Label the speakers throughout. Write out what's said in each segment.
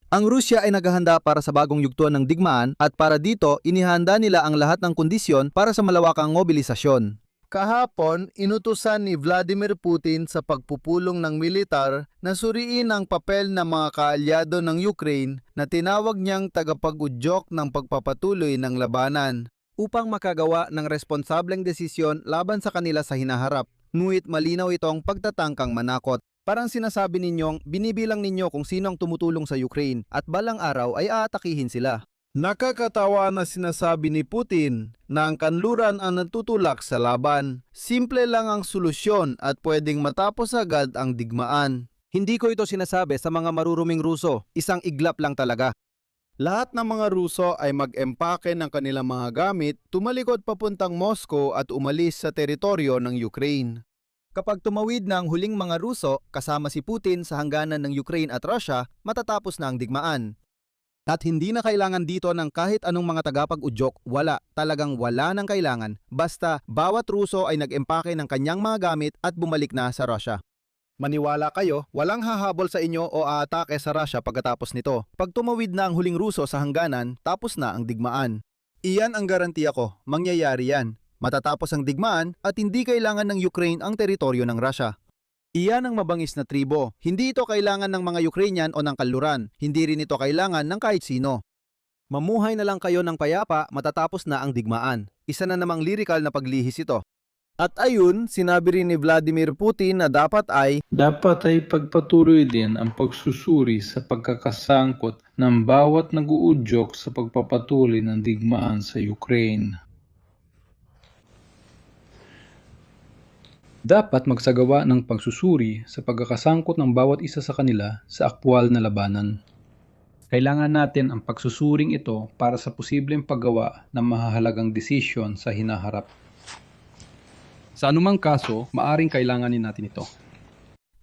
Speaker 1: Ang Rusya ay naghahanda para sa bagong yugto ng digmaan at para dito inihanda nila ang lahat ng kondisyon para sa malawakang mobilisasyon. Kahapon, inutusan ni Vladimir Putin sa pagpupulong ng militar na suriin ang papel ng mga kaalyado ng Ukraine na tinawag niyang tagapag-udyok ng pagpapatuloy ng labanan upang makagawa ng responsableng desisyon laban sa kanila sa hinaharap. Ngunit malinaw itong pagtatangkang manakot. Parang sinasabi ninyong binibilang ninyo kung sino ang tumutulong sa Ukraine at balang araw ay aatakihin sila. Nakakatawa na sinasabi ni Putin na ang kanluran ang natutulak sa laban. Simple lang ang solusyon at pwedeng matapos agad ang digmaan. Hindi ko ito sinasabi sa mga maruruming Ruso, isang iglap lang talaga. Lahat ng mga Ruso ay mag-empake ng kanilang mga gamit, tumalikod papuntang Moscow at umalis sa teritoryo ng Ukraine. Kapag tumawid na ang huling mga Ruso kasama si Putin sa hangganan ng Ukraine at Russia, matatapos na ang digmaan. At hindi na kailangan dito ng kahit anong mga tagapag-udyok, talagang wala nang kailangan, basta bawat Ruso ay nag-empake ng kanyang mga gamit at bumalik na sa Russia. Maniwala kayo, walang hahabol sa inyo o aatake sa Russia pagkatapos nito. Pag tumawid na ang huling Ruso sa hangganan, tapos na ang digmaan. Iyan ang garantiya ko, mangyayari yan. Matatapos ang digmaan at hindi kailangan ng Ukraine ang teritoryo ng Russia. Iyan ang mabangis na tribo. Hindi ito kailangan ng mga Ukrainian o ng kanluran. Hindi rin ito kailangan ng kahit sino. Mamuhay na lang kayo ng payapa matatapos na ang digmaan. Isa na namang lirikal na paglihis ito. At ayun, sinabi rin ni Vladimir Putin na dapat ay
Speaker 2: pagpatuloy din ang pagsusuri sa pagkakasangkot ng bawat nag-uudyok sa pagpapatuloy ng digmaan sa Ukraine. Dapat magsagawa ng pagsusuri sa pagkakasangkot ng bawat isa sa kanila sa aktwal na labanan. Kailangan natin ang pagsusuring ito para sa posibleng paggawa ng mahahalagang desisyon sa hinaharap. Sa anumang kaso, maaring kailanganin natin ito.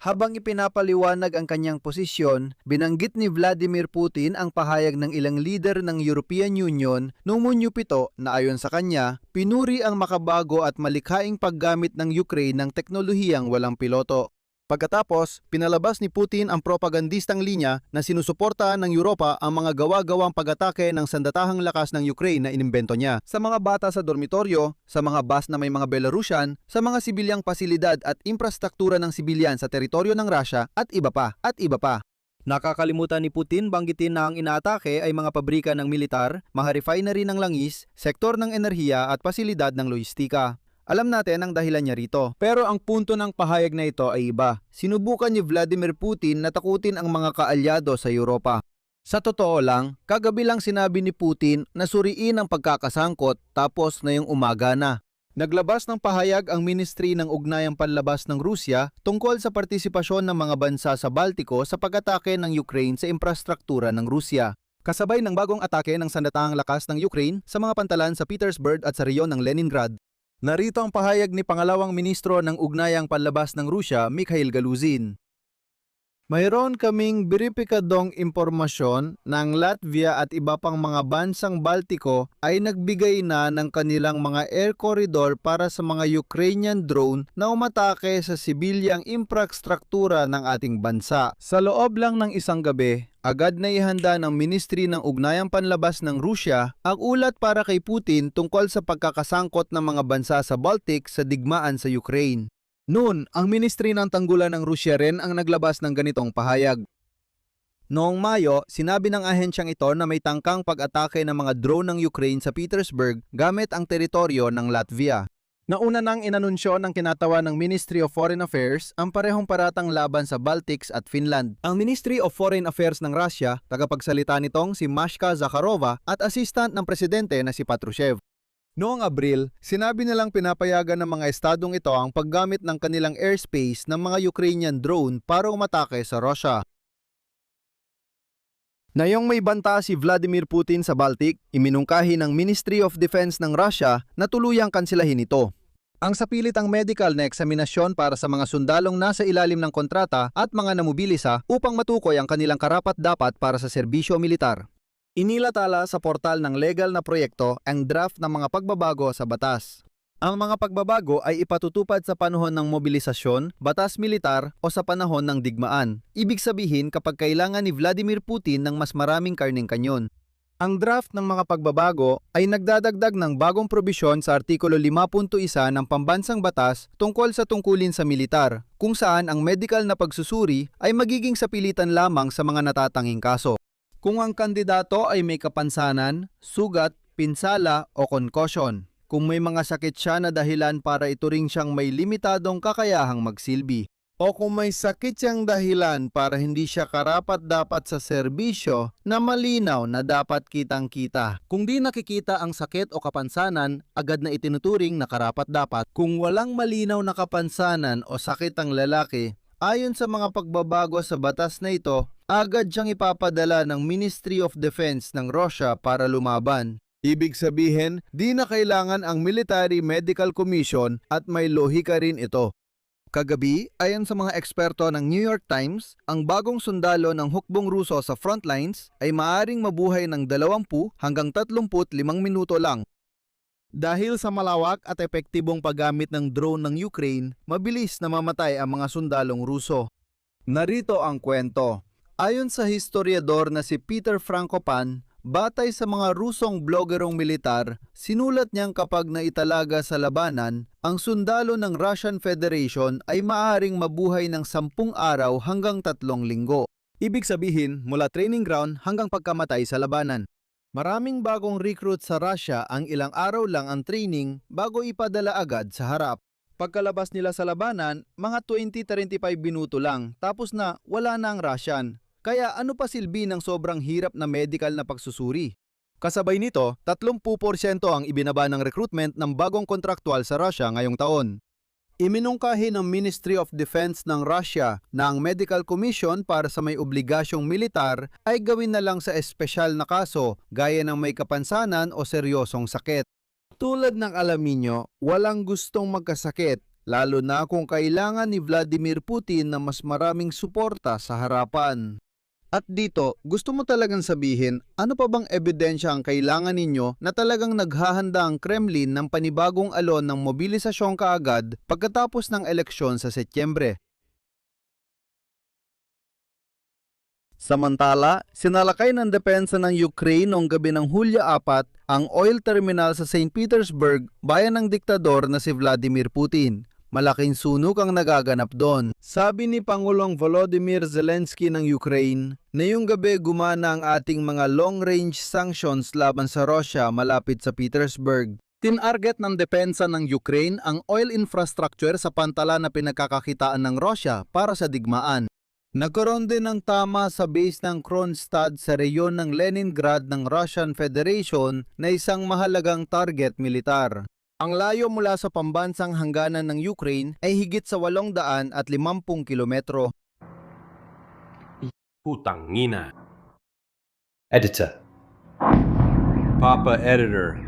Speaker 1: habang ipinapaliwanag ang kanyang posisyon, binanggit ni Vladimir Putin ang pahayag ng ilang leader ng European Union noong Hunyo 7 na ayon sa kanya, pinuri ang makabago at malikhaing paggamit ng Ukraine ng teknolohiyang walang piloto. Pagkatapos, pinalabas ni Putin ang propagandistang linya na sinusuportahan ng Europa ang mga gawa-gawang pag-atake ng sandatahang lakas ng Ukraine na inimbento niya sa mga bata sa dormitoryo, sa mga bus na may mga Belarusian, sa mga sibilyang pasilidad at infrastruktura ng sibilyan sa teritoryo ng Russia at iba pa at iba pa. Nakakalimutan ni Putin banggitin na ang inaatake ay mga pabrika ng militar, mga refinery ng langis, sektor ng enerhiya at pasilidad ng lohistika. Alam natin ang dahilan niya rito. Pero ang punto ng pahayag na ito ay iba. Sinubukan ni Vladimir Putin na takutin ang mga kaalyado sa Europa. Sa totoo lang, kagabi lang sinabi ni Putin na suriin ang pagkakasangkot tapos ngayong umaga na. Naglabas ng pahayag ang Ministry ng Ugnayang Panlabas ng Rusya tungkol sa partisipasyon ng mga bansa sa Baltiko sa pag-atake ng Ukraine sa infrastruktura ng Rusya. Kasabay ng bagong atake ng sandatahang lakas ng Ukraine sa mga pantalan sa Petersburg at sa rehiyon ng Leningrad. Narito ang pahayag ni Pangalawang Ministro ng Ugnayang Panlabas ng Rusya, Mikhail Galuzin. Mayroon kaming beripikadong impormasyon na ang Latvia at iba pang mga bansang Baltiko ay nagbigay na ng kanilang mga air corridor para sa mga Ukrainian drone na umatake sa sibilyang infrastruktura ng ating bansa. Sa loob lang ng isang gabi, agad na ihanda ng Ministry ng Ugnayang Panlabas ng Rusya ang ulat para kay Putin tungkol sa pagkakasangkot ng mga bansa sa Baltic sa digmaan sa Ukraine. Noon, ang Ministry ng Tanggulan ng Rusya rin ang naglabas ng ganitong pahayag. Noong Mayo, sinabi ng ahensyang ito na may tangkang pag-atake ng mga drone ng Ukraine sa Petersburg gamit ang teritoryo ng Latvia. Nauna nang inanunsyo ng kinatawan ng Ministry of Foreign Affairs ang parehong paratang laban sa Baltics at Finland. Ang Ministry of Foreign Affairs ng Russia, tagapagsalita nitong si Mashka Zakharova at assistant ng presidente na si Patrushev. Noong Abril, sinabi nilang pinapayagan ng mga estadong ito ang paggamit ng kanilang airspace ng mga Ukrainian drone para umatake sa Russia. Ngayong may banta si Vladimir Putin sa Baltic, iminungkahi ng Ministry of Defense ng Russia na tuluyang kansilahin ito. Ang sapilitang medical na eksaminasyon para sa mga sundalong nasa ilalim ng kontrata at mga namobilisa upang matukoy ang kanilang karapat-dapat para sa serbisyo militar. Inilatala sa portal ng legal na proyekto ang draft ng mga pagbabago sa batas. Ang mga pagbabago ay ipatutupad sa panahon ng mobilisasyon, batas militar o sa panahon ng digmaan. Ibig sabihin kapag kailangan ni Vladimir Putin ng mas maraming karneng kanyon. Ang draft ng mga pagbabago ay nagdadagdag ng bagong probisyon sa Artikulo 5.1 ng Pambansang Batas tungkol sa tungkulin sa militar, kung saan ang medical na pagsusuri ay magiging sapilitan lamang sa mga natatanging kaso. Kung ang kandidato ay may kapansanan, sugat, pinsala o concussion. Kung may mga sakit siya na dahilan para ituring siyang may limitadong kakayahang magsilbi. O kung may sakit siyang dahilan para hindi siya karapat-dapat sa serbisyo na malinaw na dapat kitang-kita. Kung di nakikita ang sakit o kapansanan, agad na itinuturing na karapat-dapat. Kung walang malinaw na kapansanan o sakit ang lalaki, ayon sa mga pagbabago sa batas na ito, agad siyang ipapadala ng Ministry of Defense ng Russia para lumaban. Ibig sabihin, di na kailangan ang Military Medical Commission at may lohika rin ito. Kagabi, ayon sa mga eksperto ng New York Times, ang bagong sundalo ng hukbong Ruso sa frontlines ay maaring mabuhay ng 20 hanggang 35 minuto lang. Dahil sa malawak at epektibong paggamit ng drone ng Ukraine, mabilis na mamatay ang mga sundalong Ruso. Narito ang kwento. Ayon sa historiador na si Peter Frankopan, batay sa mga Rusong blogerong militar, sinulat niyang kapag naitalaga sa labanan, ang sundalo ng Russian Federation ay maaring mabuhay ng 10 araw hanggang 3 linggo. Ibig sabihin, mula training ground hanggang pagkamatay sa labanan. Maraming bagong recruit sa Russia ang ilang araw lang ang training bago ipadala agad sa harap. Pagkalabas nila sa labanan, mga 20-35 minuto lang, tapos na wala na ang Russian. Kaya ano pa silbi ng sobrang hirap na medical na pagsusuri? Kasabay nito, 30% ang ibinaba ng recruitment ng bagong kontraktual sa Russia ngayong taon. Iminungkahi ng Ministry of Defense ng Russia na ang Medical Commission para sa may obligasyong militar ay gawin na lang sa espesyal na kaso gaya ng may kapansanan o seryosong sakit. Tulad ng alam ninyo, walang gustong magkasakit, lalo na kung kailangan ni Vladimir Putin ng mas maraming suporta sa harapan. At dito, gusto mo talagang sabihin, ano pa bang ebidensya ang kailangan ninyo na talagang naghahanda ang Kremlin ng panibagong alon ng mobilisasyon kaagad pagkatapos ng eleksyon sa Setyembre? Samantala, sinalakay ng depensa ng Ukraine noong gabi ng Hulyo 4 ang oil terminal sa St. Petersburg, bayan ng diktador na si Vladimir Putin. Malaking sunog ang nagaganap doon. Sabi ni Pangulong Volodymyr Zelensky ng Ukraine, ngayong gabi gumana ang ating mga long-range sanctions laban sa Russia malapit sa Petersburg. Tinarget ng depensa ng Ukraine ang oil infrastructure sa pantala na pinagkakakitaan ng Russia para sa digmaan. Nagkaroon din ng tama sa base ng Kronstadt sa reyon ng Leningrad ng Russian Federation na isang mahalagang target militar. Ang layo mula sa pambansang hangganan ng Ukraine ay higit sa 850 kilometro.
Speaker 3: Putang ina. Editor. Papa Editor.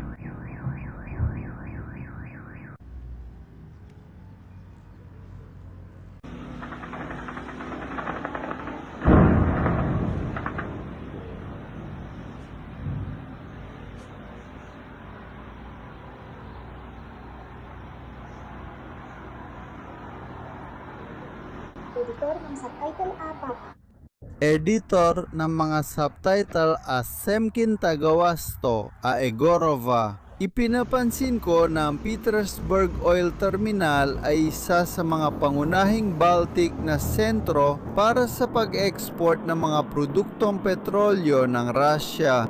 Speaker 4: Editor ng Subtitle 4.
Speaker 1: Editor ng mga subtitle Semkin Tagawasto a Egorova. Ipinapansin ko na ang Petersburg Oil Terminal ay isa sa mga pangunahing Baltic na sentro para sa pag-export ng mga produktong petrolyo ng Russia.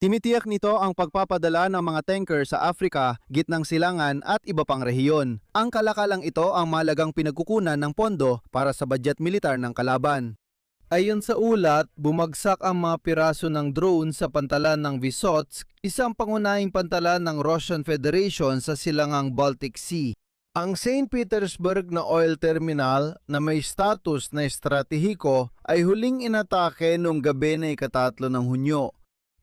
Speaker 1: Tinitiyak nito ang pagpapadala ng mga tanker sa Africa, Gitnang Silangan at iba pang rehiyon. Ang kalakalang ito ang mahalagang pinagkukunan ng pondo para sa budget militar ng kalaban. Ayon sa ulat, bumagsak ang mga piraso ng drone sa pantalan ng Vysotsk, isang pangunahing pantalan ng Russian Federation sa silangang Baltic Sea. Ang St. Petersburg na oil terminal na may status na estratehiko ay huling inatake noong gabi na ika-3 ng Hunyo.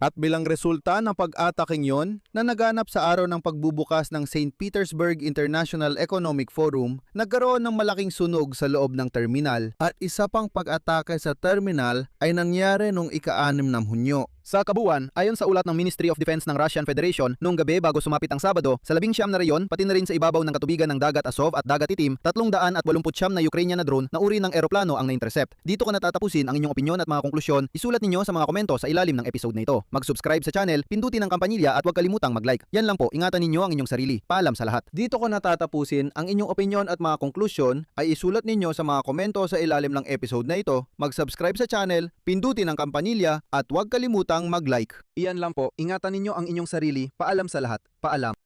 Speaker 1: At bilang resulta ng pag-ataking yon na naganap sa araw ng pagbubukas ng St. Petersburg International Economic Forum, nagkaroon ng malaking sunog sa loob ng terminal at isa pang pag-atake sa terminal ay nangyari noong ika-6 ng Hunyo. Sa kabuuan, ayon sa ulat ng Ministry of Defense ng Russian Federation, noong gabi bago sumapit ang Sabado, sa 19 na reyon, pati na rin sa ibabaw ng katubigan ng Dagat Azov at Dagat Itim, 389 na Ukrainian na drone na uri ng eroplano ang na-intercept. Dito ko natatapusin ang inyong opinyon at mga konklusyon. Isulat ninyo sa mga komento sa ilalim ng episode na ito. Mag-subscribe sa channel, pindutin ang kampanilya at huwag kalimutang mag-like. Yan lang po, ingatan ninyo ang inyong sarili. Paalam sa lahat. Dito ko natatapusin ang inyong opinyon at mga konklusyon ay isulat ninyo sa mga komento sa ilalim ng episode na ito. Mag-subscribe sa channel, pindutin ang kampanilya at huwag kalimutang mag-like. Iyan lang po, ingatan ninyo ang inyong sarili. Paalam sa lahat. Paalam.